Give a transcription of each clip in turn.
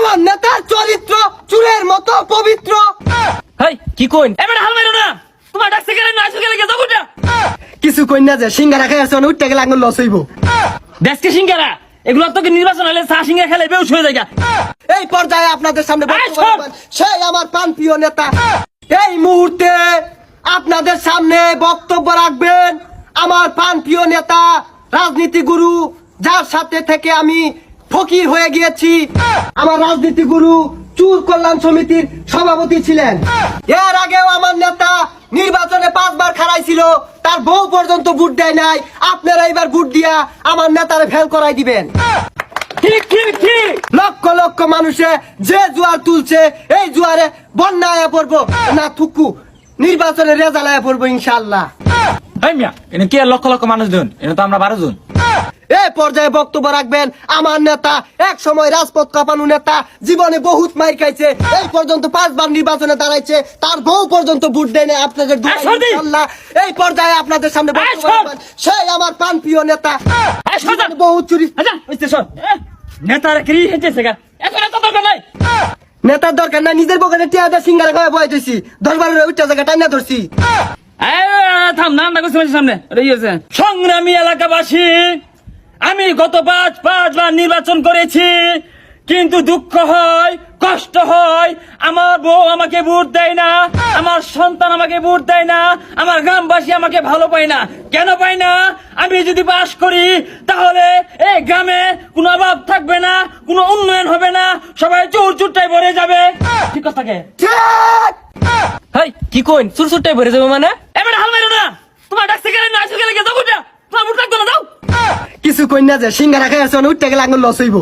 আমার নেতার চরিত্র চুলের মতো পবিত্র। হেই কি কইন এবারে হাল মারো না, তোমার ডাকছে গেলে না আসে গেলে কে যাবুটা কিছু কই না যে সিঙ্গারা খাই আছে উঠতে গেলে আঙুল লস হইব। দেশকে সিঙ্গারা এগুলো তো কি নির্বাচন হলে চা সিঙ্গারা খেলে বেউস হয়ে যায়। এই পর্যায়ে আপনাদের সামনে বক্তব্য শোন। রাখবেন সেই আমার প্রাণপ্রিয় নেতা। এই মুহূর্তে আপনাদের সামনে বক্তব্য রাখবেন আমার প্রাণপ্রিয় নেতা, রাজনীতি গুরু, যার সাথে থেকে আমি ফকির হয়ে গিয়েছি। আমার রাজনীতি গুরু চুর কল্যাণ সমিতির সভাপতি ছিলেন। এর আগেও আমার নেতা নির্বাচনে 5 বার খারাইছিল, তার বউ পর্যন্ত ভোট দেয় নাই। আপনারা এবার ভোট দিয়া আমার নেতারে ফেল করাই দিবেন। ঠিক ঠিক ঠিক লক্ষ লক্ষ মানুষে যে জোয়ার তুলছে, এই জোয়ারে বন্যা আয়া পড়বো না থুকু নির্বাচনে রেজাল্ট আয়া পড়বো ইনশাআল্লাহ। এই মিয়া এনে কি আর লক্ষ লক্ষ মানুষ দেন, এনে তো আমরা 12 জন। এই পর্যায়ে বক্তব্য রাখবেন আমার নেতা, এক সময় রাজপথ কাঁপানো নেতা, জীবনে বহুত মাইর খাইছে, এই পর্যন্ত 5 বার নির্বাচনে দাঁড়াইছে, তার বউ পর্যন্ত ভোট দেয় না। আপনাদের দোয়ায় সর্দি! ইনশাআল্লাহ এই পর্যায়ে আপনাদের সামনে বক্তব্য সর! রাখবেন সেই আমার প্রাণপ্রিয় নেতা, সর! জীবনে বহুত চুরি। আচ্ছা হইছে সর নেতার কি হইছে গা এত নেতা দরকার নাই। নেতার দরকার না, নিজের পকেটে টিয়াদা সিঙ্গারা খাওয়া বয়ে দিছি, 10 বারের উঠটা জায়গা টাইনা ধরছি। থাম নাম না করছি সামনে রয়েছে। সংগ্রামী এলাকাবাসী, আমি গত 5 বার নির্বাচন করেছি, কিন্তু দুঃখ হয়, কষ্ট হয়, আমার বউ আমাকে ভোট দেয় না, আমার সন্তান আমাকে ভোট দেয় না, আমার গ্রামবাসী আমাকে ভালো পায় না। কেন পায় না? আমি যদি পাস করি তাহলে এই গ্রামে কোনো অভাব থাকবে না, কোনো উন্নয়ন হবে না, সবাই চোর চুরটাই ভরে যাবে। ঠিক কথা কে? ঠিক! হাই কি কইন চুরচুরটাই ভরে যাবে মানে? এবারে হাল মারো না, তোমার ডাকছে গেলে না আসে গেলে কে যাবুটা, তোমার ভোট থাকবে না, যাও। কিছু কই না যে সিঙ্গারা খাই আছে উঠতে গেলে আঙুল লস হইব।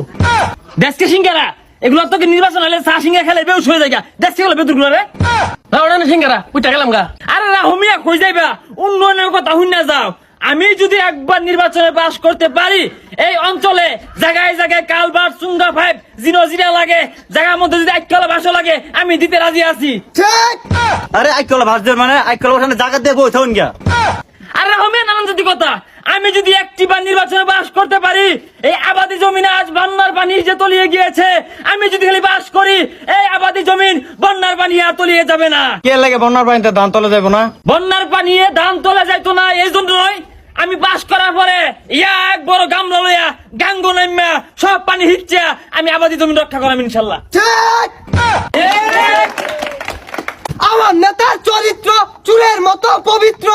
দেশকে সিঙ্গারা এগুলো তো কি নির্বাচন হলে চা সিঙ্গারা খেলে বেউস হয়ে যায়। দেশকে গেলে বেতুর গুলো রে না সিঙ্গারা উঠে গেলাম গা। আরে রাহুমিয়া কই যাইবা, উন্নয়নের কথা শুনে যাও। আমি যদি একবার নির্বাচনে পাস করতে পারি, এই অঞ্চলে জায়গায় জায়গায় কালভার্ট, চুঙ্গা পাইপ, জিরা লাগে, জায়গার মধ্যে যদি 1 কিলো বাসও লাগে আমি দিতে রাজি আছি। ঠিক! আরে আইকল ভাজদের মানে আইকল ওখানে জায়গা দিয়ে বই থাকুন গিয়া। আর রাহুমিয়া নানান যদি কথা, আমি যদি একটিবার নির্বাচনে পাস করতে পারি, এই আবাদি জমিনে আজ বন্যার পানি যে তলিয়ে গিয়েছে, আমি যদি খালি পাস করি, এই আবাদি জমিন বন্যার পানি আর তলিয়ে যাবে না। কে লাগে বন্যার পানিতে ধান তলে যাবো না? বন্যার পানি ধান তোলা যাইতো না, এই জন্য নয়। আমি পাস করার পরে এক বড় গামলা লইয়া গাঙ্গো নাইমা সব পানি হিচ্ছে আমি আবাদি জমিন রক্ষা করাম ইনশাল্লাহ। ঠিক! আমার নেতার চরিত্র চুলের মতো পবিত্র।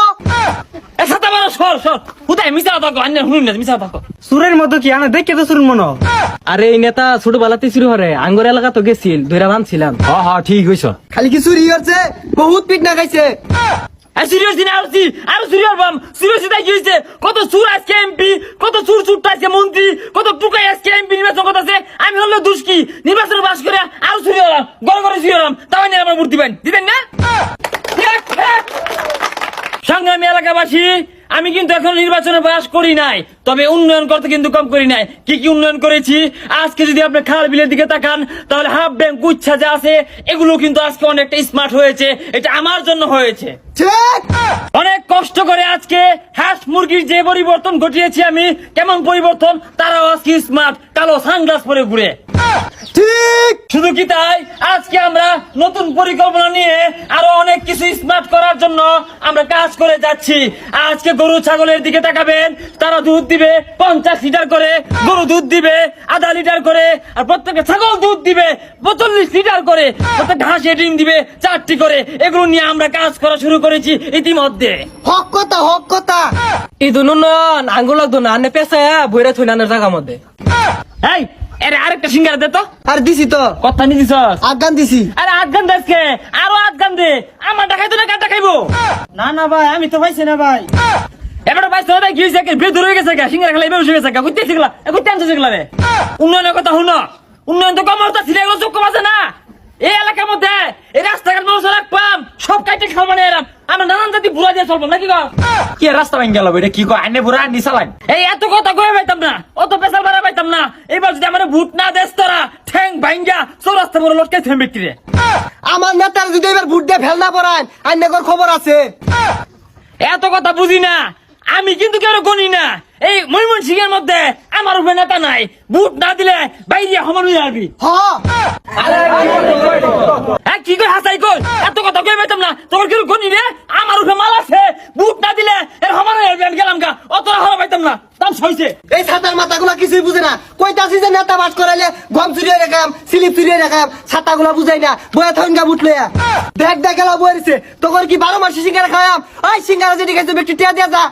একসাথে আমার সর সর কোথায় মিশা থাকো, আন্য শুনুন না মিশা থাকো। সুরের মতো কি আনে দেখে তো সুরের মনে। আরে এই নেতা ছোটবেলাতে শুরু হরে আঙ্গুর এলাকা তো গেছিল, ধৈরা বানছিলাম। হ্যাঁ ঠিক হইছ। খালি কি চুরি হচ্ছে, বহুত পিট না খাইছে। সিরিয়াস দিন আরো সিরিয়াস বাম সিরিয়াস তাই কি হয়েছে? কত সুর আজকে এমপি, কত সুর সুরটা আজকে মন্ত্রী, কত টুকাই আজকে এমপি নির্বাচন করতেছে। আমি হলো দুষ্কি নির্বাচন পাস করে আরো চুরি হলাম, গড়ে চুরি হলাম, তাও নিয়ে আমার ভোট দিবেন না? সংগ্রামী এলাকাবাসী, আমি কিন্তু এখন নির্বাচনে পাস করি নাই, তবে উন্নয়ন করতে কিন্তু কম করি নাই। কি কি উন্নয়ন করেছি আজকে যদি আপনি খাল বিলের দিকে তাকান, তাহলে হাফ ব্যাংক গুচ্ছা যা আছে এগুলো কিন্তু আজকে অনেকটা স্মার্ট হয়েছে। এটা আমার জন্য হয়েছে। ঠিক! অনেক কষ্ট করে আজকে হাঁস মুরগির যে পরিবর্তন ঘটিয়েছি আমি, কেমন পরিবর্তন, তারাও আজকে স্মার্ট, কালো সানগ্লাস পরে ঘুরে। ঠিক! শুধু কি তাই, আজকে আমরা নতুন পরিকল্পনা নিয়ে আরো অনেক কিছু স্মার্ট করার জন্য আমরা কাজ করে যাচ্ছি। আজকে গরু ছাগলের দিকে তাকাবেন, তারা দুধ দিবে 50 লিটার করে, গরু দুধ দিবে আধা লিটার করে, আর প্রত্যেকটা ছাগল দুধ দিবে 45 লিটার করে, প্রত্যেকটা হাঁসে ডিম দিবে 4টি করে। এগুলো নিয়ে আমরা কাজ করা শুরু করেছি ইতিমধ্যে। হক কথা, হক কথা। এই দুন আঙ্গুর লাগতো না, আনে পেঁচায়া ভৈরা থই নানের জায়গা মধ্যে। এই আরে আরেকটা সিঙ্গারা দে তো। আর দিছি তো, কথা নি দিছ? আগান দিছি। আরে 8 গান দেশকে আরো 8 গান দে, আমার দেখাইতো না কাটা খাইবো। না না ভাই আমি তো পাইছি না ভাই। এবারে ভাই তোরা কি হইছে, কে বেদুর হয়ে গেছে, সিঙ্গারা খেলা বেউস হয়ে গেছে, কইতে শিখলা কইতে আনছে শিখলা রে। উন্নয়নের কথা শুনো, উন্নয়ন তো কমরতা ছিল, এগুলো চোখ কমাছে না। এই এলাকার মধ্যে এই রাস্তাঘাট মানুষ রাখবাম সব কাইটে খাল মানে এরাম, আমরা নানান জাতি বুড়া দিয়ে চলবো নাকি গো? কি রাস্তা ভাঙ গেল এটা কি কয় আইনে বুড়া নিচা লাগ। এই এত কথা কয়ে পাইতাম না, অত পেশাল বাড়া পাইতাম না। এবার যদি আমার ভোট না দেস তোরা, ঠ্যাং ভাঙ্গা চৌরাস্তা বড় লটকে থেম ব্যক্তি রে। আমার নেতার যদি এবার ভোট দিয়ে ফেল না পড়ায় আইনগর খবর আছে। এত কথা বুঝি না, আমি কিন্তু কেন গনি না। এই ময়মন সিংহের মধ্যে আমার উপরে নেতা নাই, বুট না দিলে বাইরে সমান হয়ে যাবি। হ হ্যাঁ কি কই হাসাই কই, এত কথা কই পাইতাম না, তোর কেউ গনি রে, আমার উপরে মাল আছে, বুট না দিলে এর সমান হয়ে যাবি, আমি গেলাম গা, অত হওয়া পাইতাম না, দাম সইছে। এই ছাতার মাথাগুলা কিছুই বুঝে না, কইতাছি যে নেতা বাস করাইলে গম চুরিয়ে রাখাম, স্লিপ চুরিয়ে রাখাম, ছাতাগুলা বুঝাই না, বয়া থাকুন গা বুটলে দেখ দেখ গেলা বয়েছে, তোর কি 12 মাসে সিঙ্গারা খায়াম, ওই সিঙ্গারা যেটি খাইছে একটু টিয়া দিয়া যা।